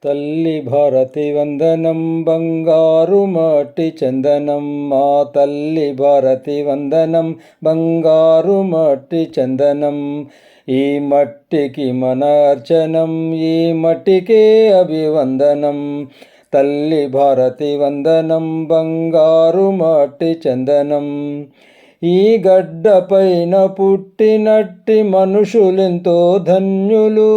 తల్లి భారతి వందనం బంగారు మట్టి చందనం మా తల్లి భారతి వందనం బంగారు మట్టి చందనం ఈ మట్టికి మన అర్చనం ఈ మట్టికే అభివందనం తల్లి భారతి వందనం బంగారు మట్టి చందనం ఈ గడ్డపైన పుట్టినట్టి మనుషులెంతో ధన్యులు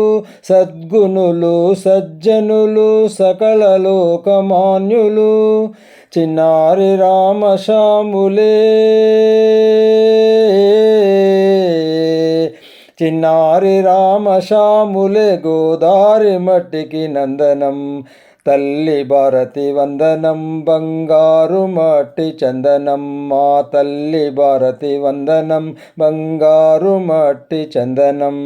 సద్గుణులు సజ్జనులు సకల లోకమాన్యులు చిన్నారి రామశాములే చిన్నారి రామశాములే గోదారి మట్టికి నందనం తల్లి భారతి వందనం బంగారు మట్టి చందనం మా తల్లి భారతి వందనం బంగారు మట్టి చందనం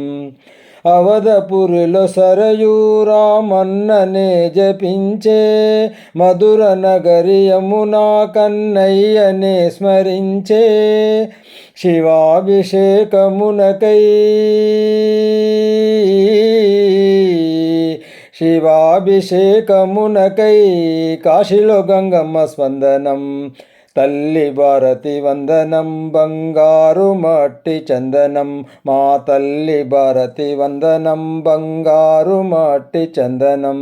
అవధపురిలో సరయూ రామన్ననే జపించే మధుర నగరి యమునా కన్నయ్యనే స్మరించే శివాభిషేకమునకై శివాభిషేకమునకై కాశీలో గంగమ్మ స్పందనం తల్లి భారతి వందనం బంగారు మట్టి చందనం మా తల్లి భారతి వందనం బంగారు మట్టి చందనం